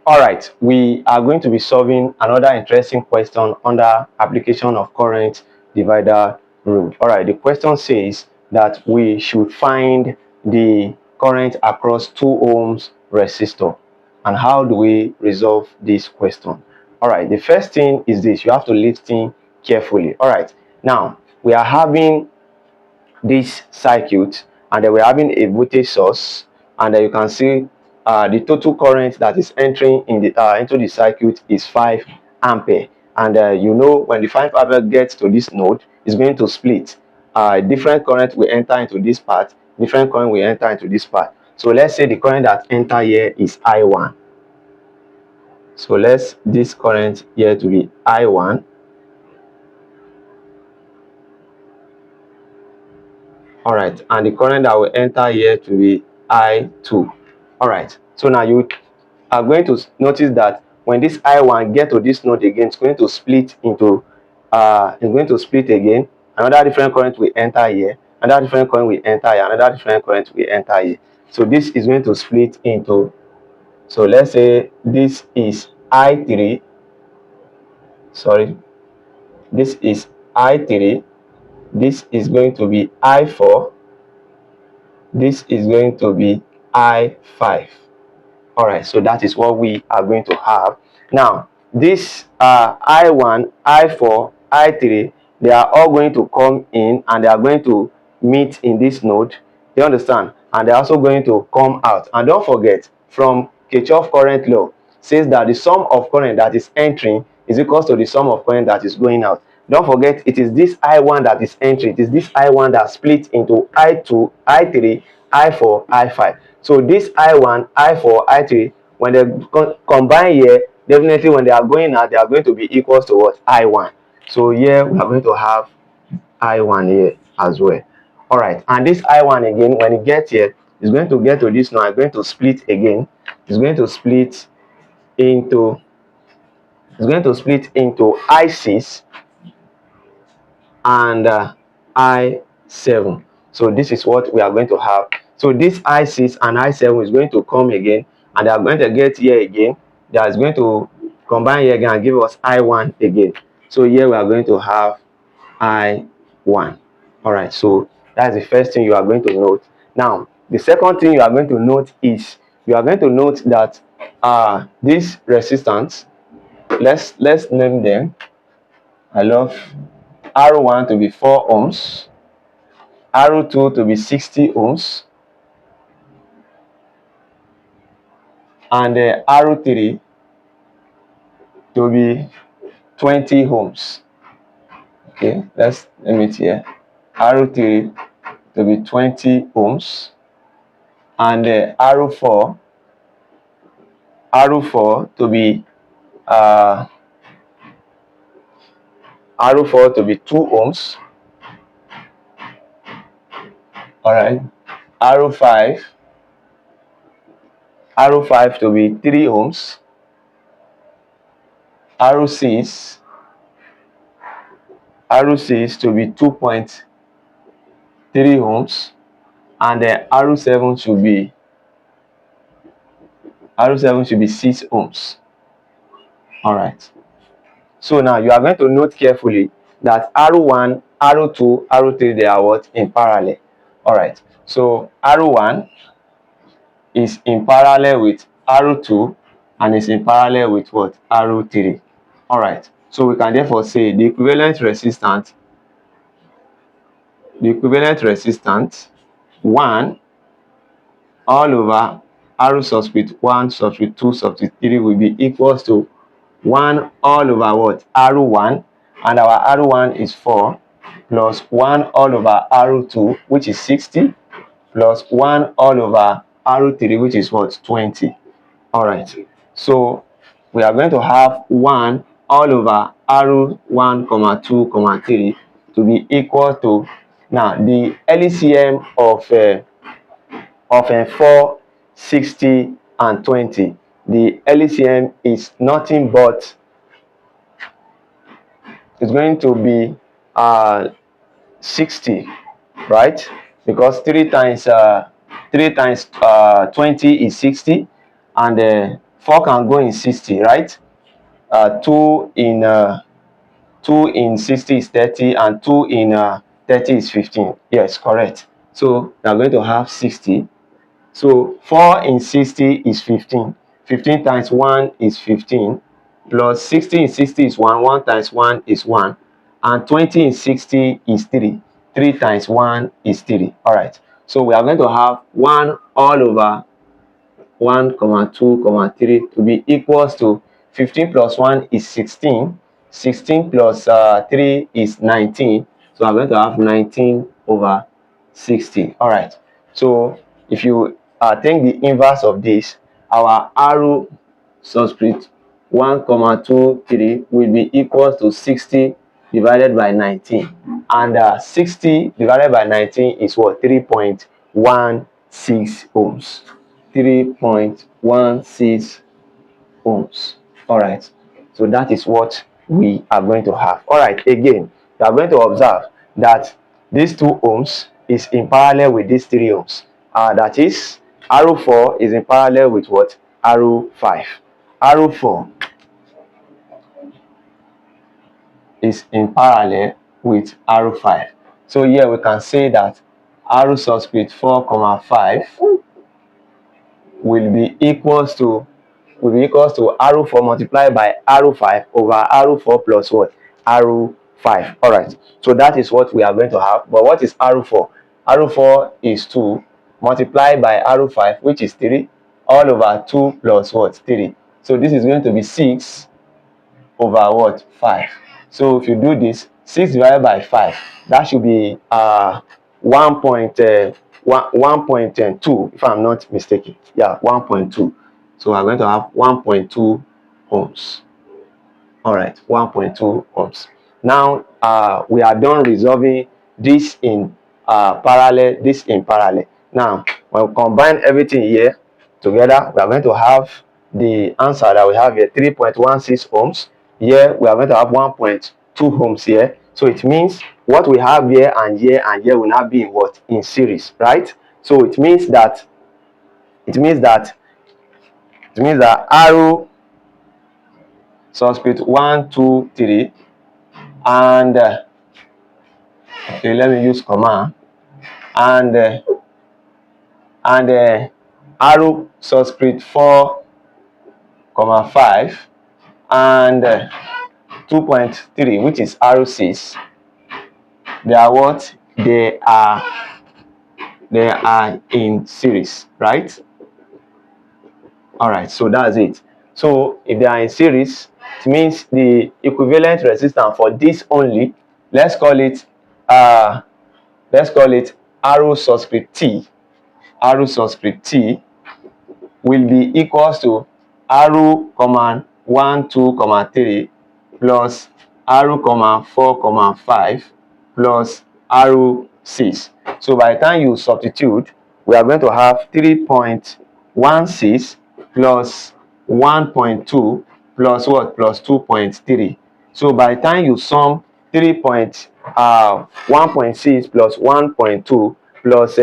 All right, we are going to be solving another interesting question under application of current divider rule. All right, the question says that we should find the current across 2 ohms resistor. And how do we resolve this question? All right, the first thing is this: you have to listen carefully. All right, now we are having this circuit, and then we're having a voltage source, and then you can see the total current that is entering in the into the circuit is 5 ampere. And you know, when the 5 ampere gets to this node, it's going to split. Different current will enter into this part, different current will enter into this part. So let's say the current that enter here is I1. So let's this current here to be I1. All right, and the current that will enter here to be I2. All right, so now you are going to notice that when this I1 get to this node again, it's going to split into again. Another different current will enter here, another different current will enter here, another different current will enter here. So this is going to split into, so let's say this is I3, sorry, this is I3, this is going to be I4, this is going to be I5. All right, so that is what we are going to have. Now this I1, I4, I3, they are all going to come in and they are going to meet in this node. You understand? And they're also going to come out. And don't forget, from Kirchhoff current law says that the sum of current that is entering is equal to the sum of current that is going out. Don't forget, it is this I1 that is entering, it is this I1 that splits into I2, I3, I4, I5. So this I1, I4, I3, when they combine here, definitely when they are going out, they are going to be equal to what? I1. So here we are going to have I1 here as well. All right, and this I1 again, when it gets here, is going to get to this now. It's going to split again. It's going to split into I6 and I7. So this is what we are going to have. So this I6 and I7 is going to come again, and they are going to get here again. That is going to combine here again and give us I1 again. So here we are going to have I1. All right, so that's the first thing you are going to note. Now the second thing you are going to note is you are going to note that this resistance, let's name them. I love R1 to be 4 ohms, R2 to be 60 ohms, and R3 to be 20 ohms. Okay, let's name it here. R3 to be 20 ohms, and R4 to be R4 to be 2 ohms. All right, R5 to be 3 ohms, R6 to be 2.3 ohms, and R7 should be 6 ohms. All right, so now you are going to note carefully that R1, R2, R3, they are what? In parallel. All right, so R1 is in parallel with R2 and is in parallel with what? R3. All right, so we can therefore say the equivalent resistance 1 all over R subscript 1 subscript 2 subscript 3 will be equals to 1 all over what? R1, and our R1 is 4, plus 1 all over R2, which is 60, plus 1 all over R3, which is what? 20. All right, so we are going to have 1 all over R1, 2, 3 to be equal to, now the LCM of 4, 60, and 20. The LCM is nothing but, it's going to be 60, right? Because 3 times 20 is 60, and 4 can go in 60, right? 2 in 60 is 30, and 2 in 30 is 15. Yes, correct. So we are going to have 60. So 4 in 60 is 15. 15 times 1 is 15. Plus 60 in 60 is 1. 1 times 1 is 1. And 20 in 60 is 3. 3 times 1 is 3. All right. So we are going to have 1 all over 1, 2, 3 to be equals to 15 plus 1 is 16. 16 plus 3 is 19. So I'm going to have 19 over 60. All right. So if you take the inverse of this, our arrow subscript 1, 2, 3 will be equals to 60 divided by 19. And 60 divided by 19 is what? 3.16 ohms. 3.16 ohms. All right. So that is what we are going to have. All right. Again, you are going to observe that these 2 ohms is in parallel with these 3 ohms. That is, arrow 4 is in parallel with what? Arrow 5. Arrow 4 is in parallel with arrow 5. So here we can say that arrow subscript 4, 5 will be equals to arrow 4 multiplied by arrow 5 over arrow 4 plus what? Arrow 5. All right. So that is what we are going to have. But what is arrow 4? Arrow 4 is 2 multiplied by arrow 5, which is 3, all over 2 plus what? 3. So this is going to be 6 over what? 5. So if you do this, 6 divided by 5, that should be 1.2, if I'm not mistaken. Yeah, 1.2. So we're going to have 1.2 ohms. All right, 1.2 ohms. Now we are done resolving this in parallel, this in parallel. Now when we combine everything here together, we are going to have the answer that we have here, 3.16 ohms. Here we are going to have 1.2 ohms here. So it means what we have here and here and here will not be in what? In series, right? So it means that arrow subscript 1, 2, 3 and okay, let me use comma, and arrow subscript 4, 5 and 2.3, which is arrow 6. They are what? They are in series, right? All right, so that's it. So if they are in series, it means the equivalent resistance for this only, let's call it arrow subscript T. Arrow subscript T will be equals to arrow 1, 2, 3 plus arrow 4, 5 plus arrow 6. So by the time you substitute, we are going to have 3.16 plus 1.2 plus what? Plus 2.3. So by the time you sum 1.6 plus 1.2 plus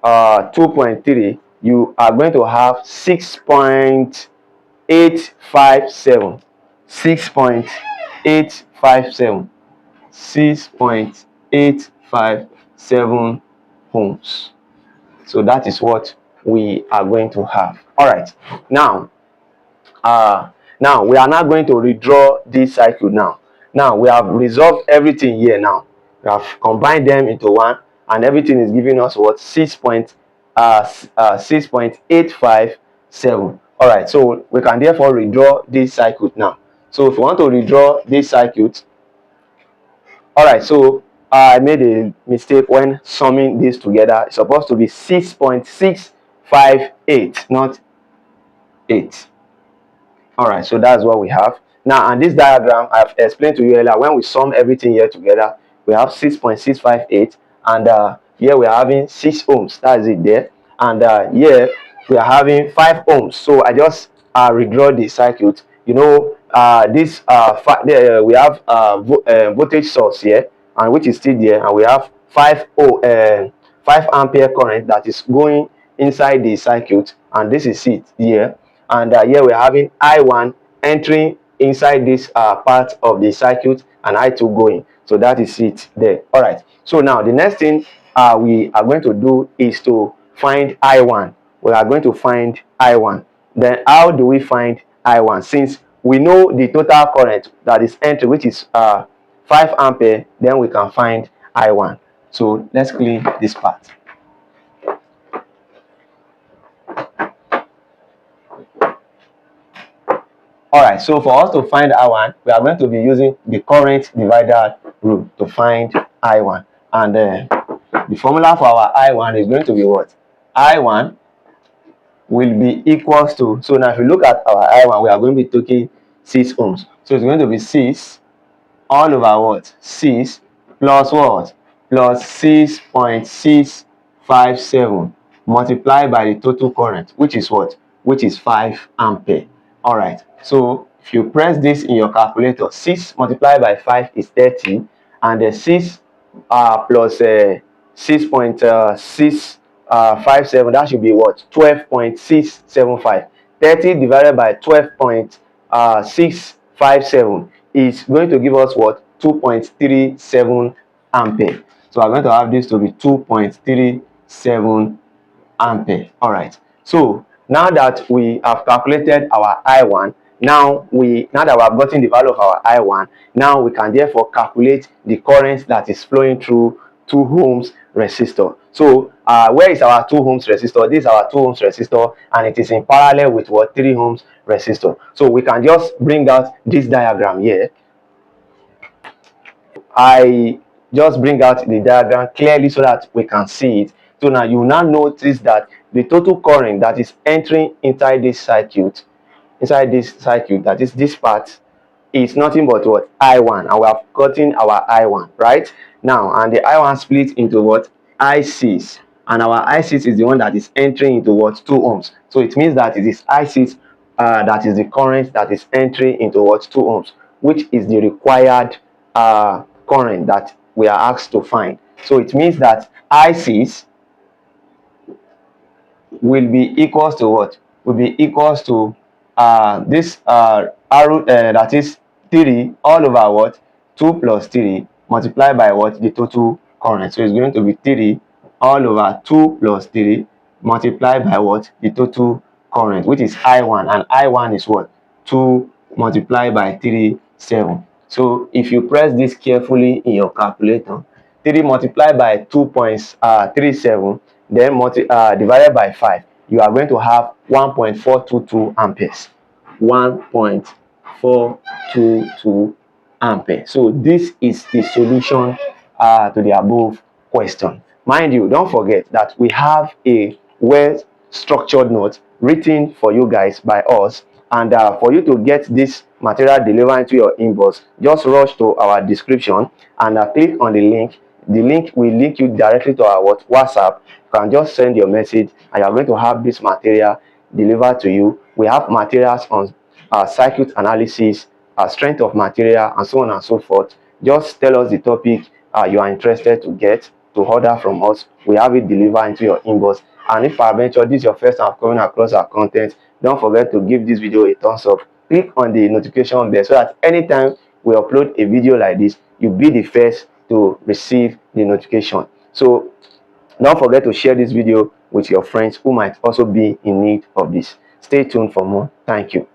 2.3, you are going to have 6.857. 6.857. 6.857 ohms. So that is what we are going to have. All right. Now we are not going to redraw this circuit now. Now we have resolved everything here. Now we have combined them into one, and everything is giving us what? 6.857. All right, so we can therefore redraw this circuit now. So if you want to redraw this circuit, all right, so I made a mistake when summing this together. It's supposed to be 6.658, not 8. All right, so that's what we have now. And this diagram I've explained to you earlier, when we sum everything here together, we have 6.658, and here we are having 6 ohms. That is it there. And here we are having 5 ohms. So I just redraw the circuit. You know, we have voltage source here, and which is still there, and we have 5 ampere current that is going inside the circuit, and this is it here. and here we're having I1 entering inside this part of the circuit and I2 going. So that is it there. All right, so now the next thing we are going to do is to find I1. We are going to find I1. Then how do we find I1? Since we know the total current that is entering, which is 5 ampere, then we can find I1. So let's clean this part. All right, so for us to find I1, we are going to be using the current divider rule to find I1. And the formula for our I1 is going to be what? I1 will be equals to, so now if you look at our I1, we are going to be taking 6 ohms. So it's going to be 6 all over what? 6 plus what? Plus 6.657 multiplied by the total current, which is what? Which is 5 ampere. All right, so if you press this in your calculator, 6 multiplied by 5 is 30, and the 6 plus 6.657, that should be what? 12.675. 30 divided by 12.657 is going to give us what? 2.37 ampere. So I'm going to have this to be 2.37 ampere. All right, so now that we have calculated our I1, now that we have gotten the value of our I1, now we can therefore calculate the current that is flowing through 2 ohms resistor. So where is our 2 ohms resistor? This is our 2 ohms resistor, and it is in parallel with what? 3 ohms resistor. So we can just bring out this diagram here. I just bring out the diagram clearly so that we can see it. So now you now notice that the total current that is entering inside this circuit, that is this part, is nothing but what? I1, and we have gotten our I1 right now, and the I1 split into what? I6, and our I6 is the one that is entering into what? 2 ohms. So it means that it is I6 that is the current that is entering into what? 2 ohms, which is the required current that we are asked to find. So it means that I6 will be equals to what? Will be equals to this arrow, that is 3 all over what? 2 plus 3 multiplied by what? The total current. So it's going to be 3 all over 2 plus 3 multiplied by what? The total current, which is I1, and I1 is what? 2 multiplied by 3, 7. So if you press this carefully in your calculator, 3 multiplied by 2.37, then divided by 5, you are going to have 1.422 amperes. 1.422 ampere. So this is the solution to the above question. Mind you, don't forget that we have a well structured note written for you guys by us, and for you to get this material delivered into your inbox, just rush to our description and click on the link. The link will link you directly to our WhatsApp. You can just send your message and you are going to have this material delivered to you. We have materials on circuit analysis, strength of material, and so on and so forth. Just tell us the topic you are interested to get to order from us. We have it delivered into your inbox. And if peradventure this is your first time coming across our content, don't forget to give this video a thumbs up. Click on the notification bell so that anytime we upload a video like this, you'll be the first to receive the notification. So don't forget to share this video with your friends who might also be in need of this. Stay tuned for more. Thank you.